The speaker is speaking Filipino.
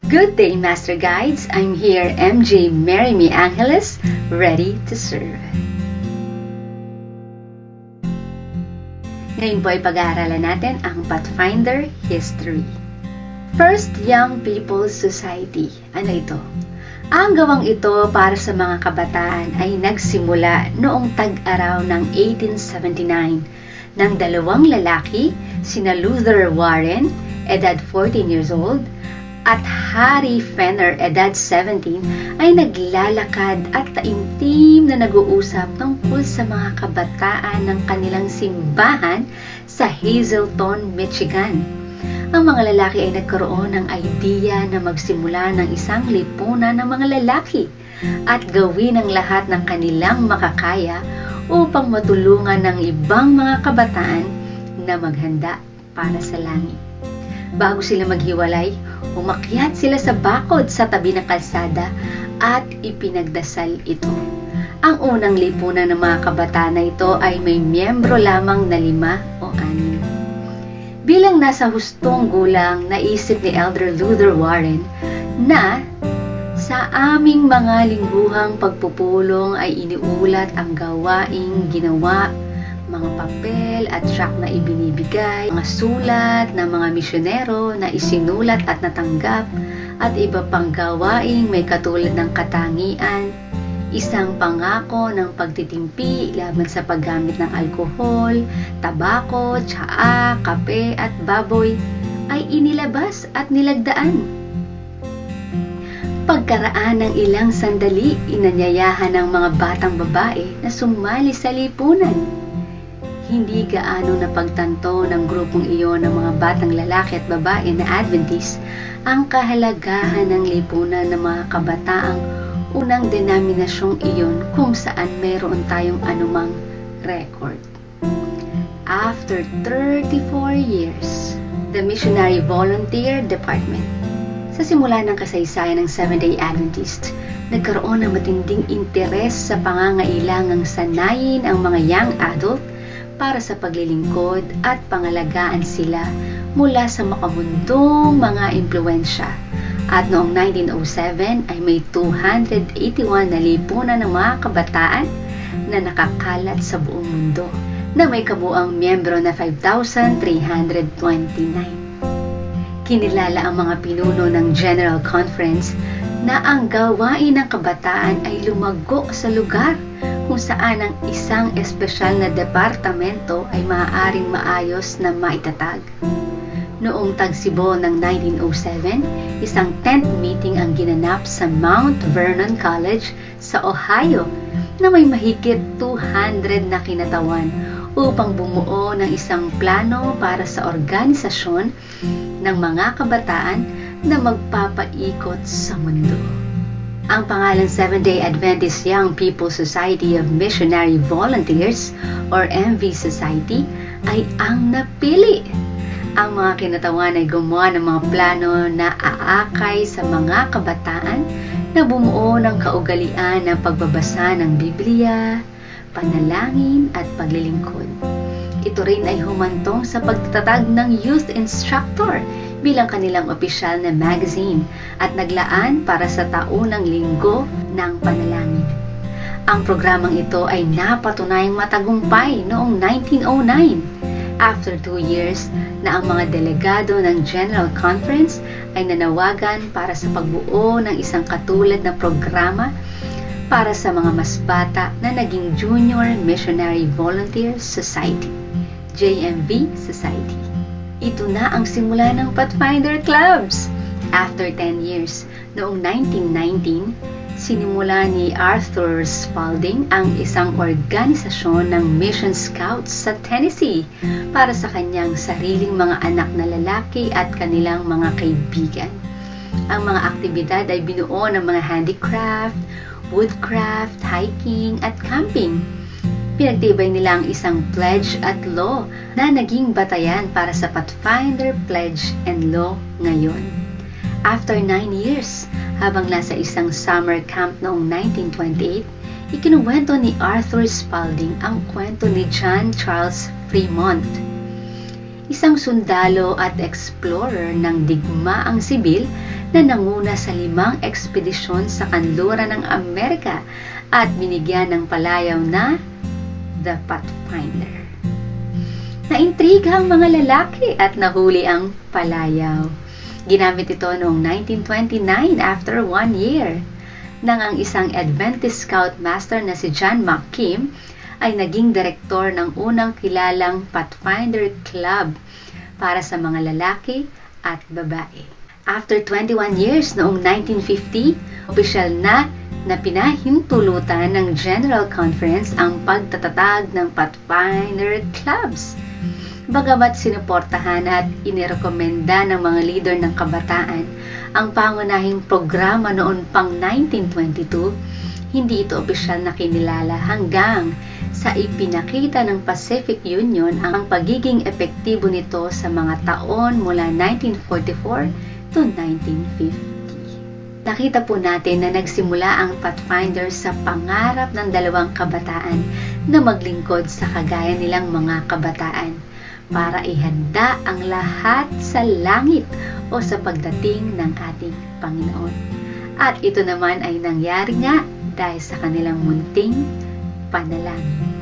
Good day, Master Guides. I'm here, MJ Mary Me Angeles, ready to serve. Ngayon po ay pag-aaralan natin ang Pathfinder History. First Young People's Society. Ano ito? Ang gawang ito para sa mga kabataan ay nagsimula noong tag-araw ng 1879 ng dalawang lalaki, sina Luther Warren, edad 14 years old, at Harry Fenner, edad 17, ay naglalakad at taimtim na nag-uusap tungkol sa mga kabataan ng kanilang simbahan sa Hazleton, Michigan. Ang mga lalaki ay nagkaroon ng idea na magsimula ng isang lipunan ng mga lalaki at gawin ang lahat ng kanilang makakaya upang matulungan ng ibang mga kabataan na maghanda para sa langit. Bago sila maghiwalay, umakyat sila sa bakod sa tabi ng kalsada at ipinagdasal ito. Ang unang lipunan ng mga kabataan na ito ay may miyembro lamang na 5 o 6. Bilang nasa hustong gulang, naisip ni Elder Luther Warren na sa aming mga lingguhang pagpupulong ay iniulat ang gawaing ginawa, mga papel at tract na ibinibigay, mga sulat ng mga misyonero na isinulat at natanggap, at iba pang gawaing may katulad ng katangian, isang pangako ng pagtitimpi laban sa paggamit ng alkohol, tabako, tsaa, kape at baboy ay inilabas at nilagdaan. Pagkaraan ng ilang sandali, inanyayahan ng mga batang babae na sumali sa lipunan. Hindi gaano napagtanto ng grupong iyon ng mga batang lalaki at babae na Adventist ang kahalagahan ng lipunan ng mga kabataang unang denominasyong iyon kung saan mayroon tayong anumang record. After 34 years, the Missionary Volunteer Department. Sa simula ng kasaysayan ng Seventh-day Adventist, nagkaroon ng matinding interes sa pangangailangang sanayin ang mga young adult para sa paglilingkod at pangalagaan sila mula sa makamundong mga impluensya. At noong 1907 ay may 281 na lipunan ng mga kabataan na nakakalat sa buong mundo na may kabuang miyembro na 5,329. Kinilala ang mga pinuno ng General Conference na ang gawain ng kabataan ay lumago sa lugar kung saan ang isang espesyal na departamento ay maaaring maayos na maitatag. Noong tagsibo ng 1907, isang tent meeting ang ginanap sa Mount Vernon College sa Ohio na may mahigit 200 na kinatawan upang bumuo ng isang plano para sa organisasyon ng mga kabataan na magpapaikot sa mundo. Ang pangalang Seventh-day Adventist Young People's Society of Missionary Volunteers or MV Society ay ang napili. Ang mga kinatawan ay gumawa ng mga plano na aakay sa mga kabataan na bumuo ng kaugalian ng pagbabasa ng Biblia, panalangin at paglilingkod. Ito rin ay humantong sa pagtatatag ng Youth Instructor bilang kanilang opisyal na magazine at naglaan para sa taunang linggo ng panalangin. Ang programang ito ay napatunayang matagumpay noong 1909 after 2 years na ang mga delegado ng General Conference ay nanawagan para sa pagbuo ng isang katulad na programa para sa mga mas bata na naging Junior Missionary Volunteer Society, JMV Society. Ito na ang simula ng Pathfinder Clubs. After 10 years, noong 1919, sinimula ni Arthur Spalding ang isang organisasyon ng Mission Scouts sa Tennessee para sa kanyang sariling mga anak na lalaki at kanilang mga kaibigan. Ang mga aktibidad ay binuo ng mga handicraft, woodcraft, hiking at camping. Pinagtibay nila ang isang pledge at law na naging batayan para sa Pathfinder Pledge and Law ngayon. After 9 years, habang nasa isang summer camp noong 1928, ikinuwento ni Arthur Spalding ang kwento ni John Charles Fremont, isang sundalo at explorer ng digmaang sibil na nanguna sa 5 ekspedisyon sa kanluran ng Amerika at binigyan ng palayaw na The Pathfinder. Naintriga ang mga lalaki at nahuli ang palayaw. Ginamit ito noong 1929 after 1 year, nang ang isang Adventist Scoutmaster na si John McKim ay naging direktor ng unang kilalang Pathfinder Club para sa mga lalaki at babae. After 21 years noong 1950, opisyal na pinahintulutan ng General Conference ang pagtatatag ng Pathfinder Clubs. Bagamat sinuportahan at inirekomenda ng mga leader ng kabataan ang pangunahing programa noon pang 1922, hindi ito opisyal na kinilala hanggang sa ipinakita ng Pacific Union ang pagiging epektibo nito sa mga taon mula 1944 to 1950. Nakita po natin na nagsimula ang Pathfinder sa pangarap ng 2 kabataan na maglingkod sa kagaya nilang mga kabataan para ihanda ang lahat sa langit o sa pagdating ng ating Panginoon. At ito naman ay nangyari nga dahil sa kanilang munting panalangin.